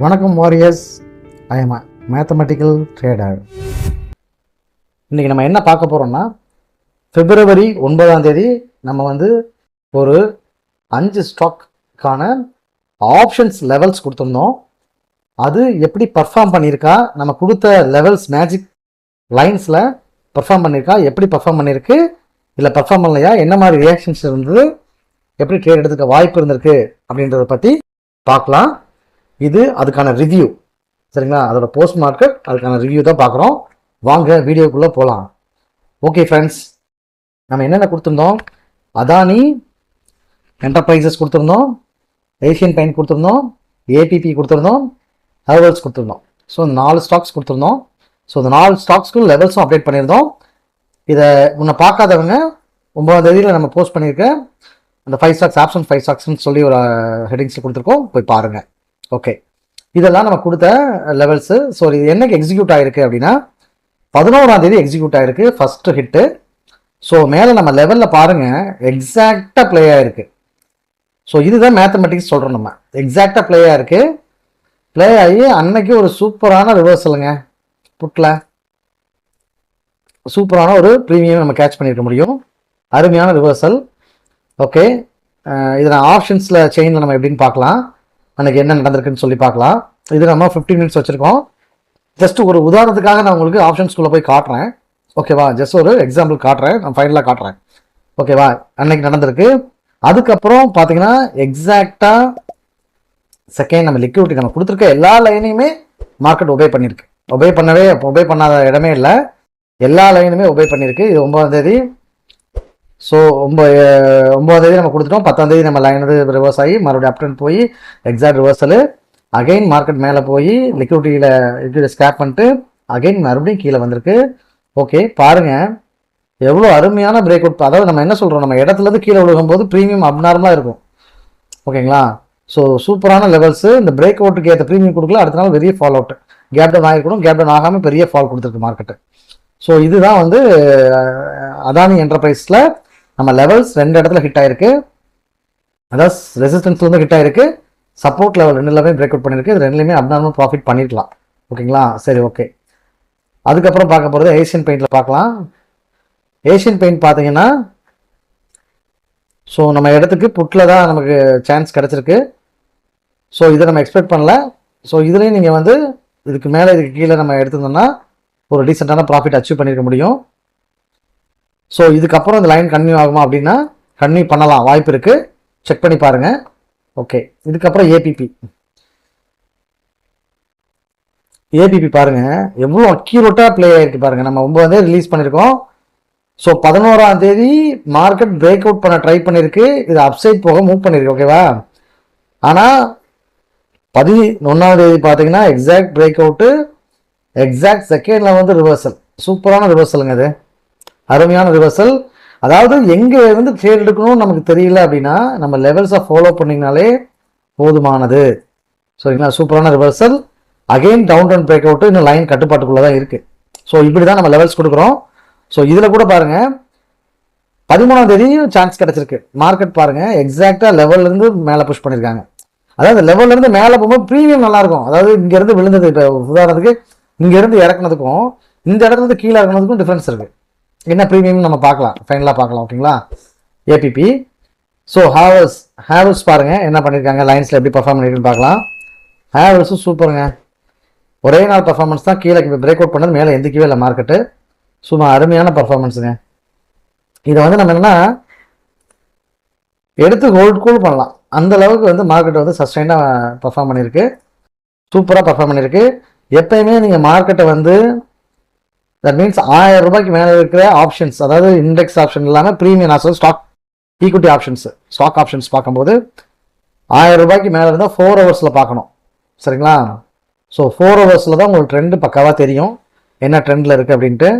வணக்கம் warriors, I am mathematical trader. இன்றைக்கி நம்ம என்ன பார்க்க போகிறோம்னா, February 9 நம்ம ஒரு 5 ஸ்டாக்கான ஆப்ஷன்ஸ் லெவல்ஸ் கொடுத்துருந்தோம். அது எப்படி பர்ஃபார்ம் பண்ணியிருக்கா, நம்ம கொடுத்த லெவல்ஸ் மேஜிக் லைன்ஸில் பர்ஃபார்ம் பண்ணியிருக்கா, எப்படி பர்ஃபார்ம் பண்ணியிருக்கு, இல்லை பர்ஃபார்ம் பண்ணலையா, என்ன மாதிரி ரியாக்ஷன்ஸ் இருந்தது, எப்படி ட்ரேட் எடுத்துக்க வாய்ப்பு இருந்திருக்கு அப்படின்றத பற்றி பார்க்கலாம். இது அதுக்கான ரிவ்யூ, சரிங்களா? அதோட போஸ்ட் மார்க்கெட் அதுக்கான ரிவ்யூ தான் பார்க்குறோம். வாங்க வீடியோக்குள்ளே போகலாம். ஓகே ஃப்ரெண்ட்ஸ், நம்ம என்னென்ன கொடுத்துருந்தோம்? அதானி என்டர்பிரைசஸ் கொடுத்துருந்தோம், ஏஷியன் பெயிண்ட் கொடுத்துருந்தோம், ஏபிபி கொடுத்துருந்தோம், ஹெர்வல்ஸ் கொடுத்துருந்தோம். ஸோ 4 ஸ்டாக்ஸ் கொடுத்துருந்தோம். ஸோ இந்த 4 ஸ்டாக்ஸ்க்கும் லெவல்ஸும் அப்டேட் பண்ணியிருந்தோம். இதை முன்ன பார்க்காதவங்க 9 நம்ம போஸ்ட் பண்ணியிருக்கேன். அந்த 5 ஸ்டாக்ஸ் ஆப்ஷன் 5 ஸ்டாக்ஸ்ன்னு சொல்லி ஒரு ஹெட்டிங்ஸில் கொடுத்துருக்கோம், போய் பாருங்கள். ஓகே, இதெல்லாம் நம்ம கொடுத்த லெவல்ஸு. ஸோ இது என்னைக்கு எக்ஸிக்யூட் ஆகிருக்கு அப்படின்னா 11 எக்ஸிக்யூட் ஆகிருக்கு ஃபஸ்ட்டு ஹிட்டு. ஸோ மேலே நம்ம லெவலில் பாருங்கள், எக்ஸாக்டாக ப்ளே ஆகிருக்கு. ஸோ இதுதான் மேத்தமெட்டிக்ஸ் சொல்கிறோம். நம்ம எக்ஸாக்டாக ப்ளே ஆகிருக்கு. ப்ளே ஆகி அன்னைக்கு ஒரு சூப்பரான ரிவர்சலுங்க, புட்டில் சூப்பரான ஒரு ப்ரீமியம் நம்ம கேட்ச் பண்ணியிருக்க முடியும். அருமையான ரிவர்சல். ஓகே, இதை நான் ஆப்ஷன்ஸில் செயினில் நம்ம எப்படின்னு பார்க்கலாம், அன்றைக்கி என்ன நடந்திருக்குன்னு சொல்லி பார்க்கலாம். இது நம்ம 15 மினிட்ஸ் வச்சுருக்கோம். ஜஸ்ட் ஒரு உதாரணத்துக்காக நான் உங்களுக்கு ஆப்ஷன்ஸ்குள்ளே போய் காட்டுறேன். ஓகேவா? ஜஸ்ட் ஒரு எக்ஸாம்பிள் காட்டுறேன், நான் ஃபைனலாக காட்டுறேன். ஓகேவா? அன்னைக்கு நடந்திருக்கு. அதுக்கப்புறம் பார்த்தீங்கன்னா எக்ஸாக்டாக செகண்ட் நம்ம லிக்விடிட்டி நம்ம கொடுத்துருக்க எல்லா லைனையுமே மார்க்கெட் ஒபே பண்ணியிருக்கு. ஒபே பண்ணாத இடமே இல்லை, எல்லா லைனுமே ஒபே பண்ணியிருக்கு. இது 9 ஸோ 9 நம்ம கொடுத்துட்டோம். 10 நம்ம லைன் ரிவர்ஸ் ஆகி மறுபடியும் அப்டன் போய் எக்ஸாக்ட் ரிவர்சலு. அகைன் மார்க்கெட் மேலே போய் லிக்விடிட்டியில் ஸ்கிராப் பண்ணிட்டு அகைன் மறுபடியும் கீழே வந்திருக்கு. ஓகே, பாருங்கள் எவ்வளோ அருமையான பிரேக் அவுட். அதாவது நம்ம என்ன சொல்கிறோம், நம்ம இடத்துலேருந்து கீழே விழுகும்போது ப்ரீமியம் அப்நார்மலாக இருக்கும். ஓகேங்களா? ஸோ சூப்பரான லெவல்ஸு. இந்த பிரேக் அவுட்டுக்கு ஏற்ற ப்ரீமியம் கொடுக்கல, அடுத்த நாள் பெரிய ஃபால் அவுட். கேப் டவுன் ஆகிருக்கணும், கேப் டவுன் ஆகாமல் பெரிய ஃபால் கொடுத்துருக்கு மார்க்கெட்டு. ஸோ இதுதான் அதானி என்டர்பிரைஸில் நம்ம லெவல்ஸ் 2 இடத்துல ஹிட் ஆயிருக்கு. அதாவது ரெசிஸ்டன்ஸ்லேருந்து ஹிட் ஆயிருக்கு, சப்போர்ட் லெவல் 2 பிரேக் அவுட் பண்ணியிருக்கு. இது 2லையுமே அப்நார்மல் ப்ராஃபிட் பண்ணியிருக்கலாம். ஓகேங்களா? சரி, ஓகே. அதுக்கப்புறம் பார்க்க போகிறது ஏஷியன் பெயிண்டில் பார்க்கலாம். ஏஷியன் பெயிண்ட் பார்த்தீங்கன்னா, ஸோ நம்ம இடத்துக்கு புட்டில் தான் நமக்கு சான்ஸ் கிடச்சிருக்கு. ஸோ இதை நம்ம எக்ஸ்பெக்ட் பண்ணல. ஸோ இதுலேயும் நீங்கள் இதுக்கு மேலே இதுக்கு கீழே நம்ம எடுத்துருந்தோம்னா ஒரு டீசெண்டான ப்ராஃபிட் அச்சீவ் பண்ணியிருக்க முடியும். ஸோ இதுக்கப்புறம் இந்த லைன் கன்டினியூ ஆகுமா அப்படின்னா கன்டினியூ பண்ணலாம், வாய்ப்பு இருக்குது, செக் பண்ணி பாருங்கள். ஓகே, இதுக்கப்புறம் ஏபிபி பாருங்கள் எவ்வளோ அக்யூரேட்டாக ப்ளே ஆகிருக்கு பாருங்கள். நம்ம 9 ரிலீஸ் பண்ணியிருக்கோம். ஸோ 11 மார்க்கெட் பிரேக் அவுட் பண்ண ட்ரை பண்ணியிருக்கு, இது அப்சைட் போக மூவ் பண்ணியிருக்கு. ஓகேவா? ஆனால் 11 பார்த்தீங்கன்னா எக்ஸாக்ட் பிரேக் அவுட்டு, எக்ஸாக்ட் செகண்டில் ரிவர்சல். சூப்பரான ரிவர்சலுங்க, அது அருமையான ரிவர்சல். அதாவது எங்கே ட்ரேட் எடுக்கணும்னு நமக்கு தெரியல அப்படின்னா நம்ம லெவல்ஸை ஃபாலோ பண்ணிங்கனாலே போதுமானது. சரிங்களா? சூப்பரான reversal. Again down break out, இன்னும் லைன் கட்டுப்பாட்டுக்குள்ளே தான் இருக்குது. ஸோ இப்படி தான் நம்ம லெவல்ஸ் கொடுக்குறோம். ஸோ இதில் கூட பாருங்கள் 13 சான்ஸ் கிடச்சிருக்கு. மார்க்கெட் பாருங்கள் எக்ஸாக்டாக லெவல்லேருந்து மேலே புஷ் பண்ணியிருக்காங்க. அதாவது லெவல்லேருந்து மேலே போகும்போது ப்ரீமியம் நல்லாயிருக்கும். அதாவது இங்கேருந்து விழுந்தது, இப்போ உதாரணத்துக்கு இங்கேருந்து இறக்குனதுக்கும் இந்த இடத்துலேருந்து கீழே இறக்குனதுக்கும் டிஃப்ரென்ஸ் இருக்குது. என்ன ப்ரீமியம் நம்ம பார்க்கலாம், ஃபைனலாக பார்க்கலாம். ஓகேங்களா? ஏபிபி. ஸோ ஹேவல்ஸ் பாருங்கள் என்ன பண்ணியிருக்காங்க, லைன்ஸில் எப்படி பர்ஃபார்ம் பண்ணியிருக்குன்னு பார்க்கலாம். ஹேவல்ஸும் சூப்பருங்க, ஒரே நாள் பர்ஃபார்மன்ஸ் தான். கீழே பிரேக் அவுட் பண்ணது, மேலே எந்திக்கவே இல்லை மார்க்கெட்டு. சும்மா அருமையான பர்ஃபார்மன்ஸுங்க. இதை நம்ம என்னென்னா எடுத்து ஹோல்ட் பண்ணலாம், அந்த அளவுக்கு மார்க்கெட் சஸ்டைனாக பர்ஃபார்ம் பண்ணியிருக்கு, சூப்பராக பர்ஃபார்ம் பண்ணியிருக்கு. எப்பயுமே நீங்கள் மார்க்கெட்டை தட் மீன்ஸ் 1000 ரூபாய்க்கு மேலே இருக்கிற ஆப்ஷன்ஸ், அதாவது இண்டெக்ஸ் ஆப்ஷன் இல்லாமல் premium option, stock equity options, stock options பார்க்கும்போது 1000 ரூபாய்க்கு மேலே இருந்தால் 4 ஹவர்ஸில் பார்க்கணும். சரிங்களா? ஸோ 4 ஹவர்ஸில் தான் உங்களுக்கு ட்ரெண்டு பக்காவாக தெரியும், என்ன ட்ரெண்டில் இருக்குது அப்படின்ட்டு.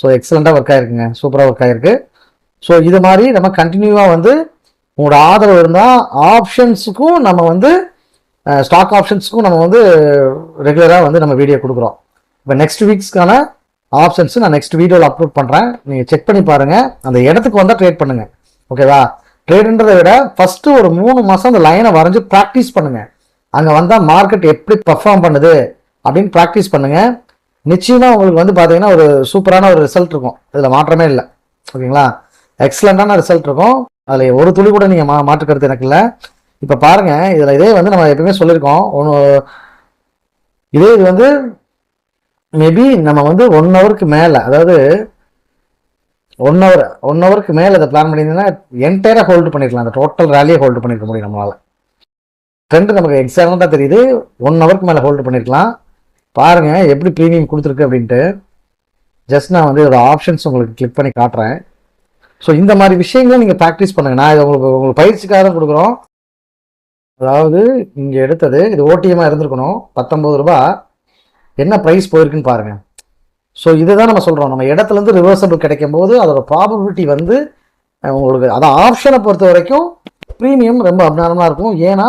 ஸோ எக்ஸலண்ட்டாக ஒர்க் ஆகிருக்குங்க, சூப்பராக ஒர்க் ஆகிருக்கு. ஸோ இது மாதிரி நம்ம கண்டினியூவாக உங்களோட ஆதரவு இருந்தால் ஆப்ஷன்ஸுக்கும் நம்ம ஸ்டாக் ஆப்ஷன்ஸுக்கும் நம்ம ரெகுலராக நம்ம வீடியோ கொடுக்குறோம். இப்போ நெக்ஸ்ட் வீக்ஸ்க்கான ஆப்ஷன்ஸ் நான் நெக்ஸ்ட் வீடியோவில் அப்லோட் பண்ணுறேன், நீங்கள் செக் பண்ணி பாருங்கள். அந்த இடத்துக்கு வந்தால் ட்ரேட் பண்ணுங்கள். ஓகேவா? ட்ரேடுன்றதை விட ஃபஸ்ட்டு ஒரு 3 மாதம் அந்த லைனை வரைஞ்சி ப்ராக்டிஸ் பண்ணுங்கள். அங்கே வந்தால் மார்க்கெட் எப்படி பர்ஃபார்ம் பண்ணுது அப்படின்னு ப்ராக்டிஸ் பண்ணுங்கள். நிச்சயமாக உங்களுக்கு வந்து பார்த்தீங்கன்னா ஒரு சூப்பரான ஒரு ரிசல்ட் இருக்கும். இதில் மாற்றமே இல்லை. ஓகேங்களா? எக்ஸலண்ட்டான ரிசல்ட் இருக்கும். அதில் ஒரு துளி கூட நீங்கள் மாற்றுக்கிறது எனக்கு இல்லை. இப்போ பாருங்கள், இதில் இதே வந்து நம்ம எப்பவுமே சொல்லியிருக்கோம். இது வந்து மேபி நம்ம வந்து 1 ஹவருக்கு மேலே, அதாவது 1 ஹவருக்கு மேலே இதை பிளான் பண்ணியிருந்தீங்கன்னா என்டையராக ஹோல்டு பண்ணிருக்கலாம். அந்த டோட்டல் ரேலியை ஹோல்டு பண்ணியிருக்க முடியும் நம்மளால். ட்ரெண்ட் நமக்கு எக்ஸலண்ட்டாக தெரியுது. 1 ஹவருக்கு மேலே ஹோல்டு பண்ணியிருக்கலாம். பாருங்கள் எப்படி ப்ரீமியம் கொடுத்துருக்கு அப்படின்ட்டு. ஜஸ்ட் நான் வந்து இதோட ஆப்ஷன்ஸ் உங்களுக்கு கிளிக் பண்ணி காட்டுறேன். ஸோ இந்த மாதிரி விஷயங்களை நீங்கள் ப்ராக்டிஸ் பண்ணுங்கள். நான் இதை உங்களுக்கு பயிற்சிக்காக தான் கொடுக்குறோம். அதாவது இங்கே எடுத்தது இது ஓடிஎம்மாக இருந்திருக்கணும். 19 ரூபா. என்ன ப்ரைஸ் போயிருக்குன்னு பாருங்கள். ஸோ இதை தான் நம்ம சொல்கிறோம். நம்ம இடத்துலேருந்து ரிவர்சபிள் கிடைக்கும் போது அதோட ப்ராபபிலிட்டி வந்து உங்களுக்கு அதான் ஆப்ஷனை பொறுத்த வரைக்கும் ப்ரீமியம் ரொம்ப அப்நார்மலாக இருக்கும். ஏன்னா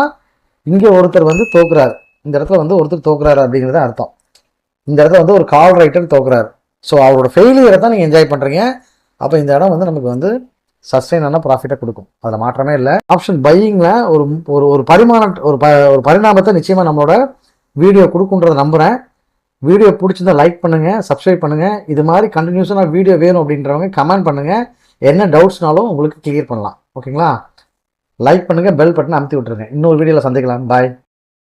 இங்கே ஒருத்தர் வந்து தோக்குறாரு, இந்த இடத்துல வந்து ஒருத்தர் தோக்குறாரு அப்படிங்கிறது அர்த்தம். இந்த இடத்துல வந்து ஒரு கால் ரைட்டர் தோக்குறாரு. ஸோ அவரோட ஃபெயிலியரை தான் நீங்கள் என்ஜாய் பண்ணுறீங்க. அப்போ இந்த இடம் வந்து நமக்கு வந்து சஸ்டெயினான ப்ராஃபிட்டை கொடுக்கும். அதில் மாற்றமே இல்லை. ஆப்ஷன் பையிங்கில் ஒரு பரிணாமத்தை நிச்சயமாக நம்மளோட வீடியோ கொடுக்குன்றதை நம்புகிறேன். வீடியோ பிடிச்சிருந்தா லைக் பண்ணுங்கள், சப்ஸ்கிரைப் பண்ணுங்கள். இது மாதிரி கண்டினியூஸாக வீடியோ வேணும் அப்படின்றவங்க கமெண்ட் பண்ணுங்கள். என்ன டவுட்ஸ்னாலும் உங்களுக்கு கிளியர் பண்ணலாம். ஓகேங்களா? லைக் பண்ணுங்கள், பெல் பட்டன் அமுத்தி விட்டுருங்க. இன்னொரு வீடியோவில் சந்திக்கலாம். பாய்.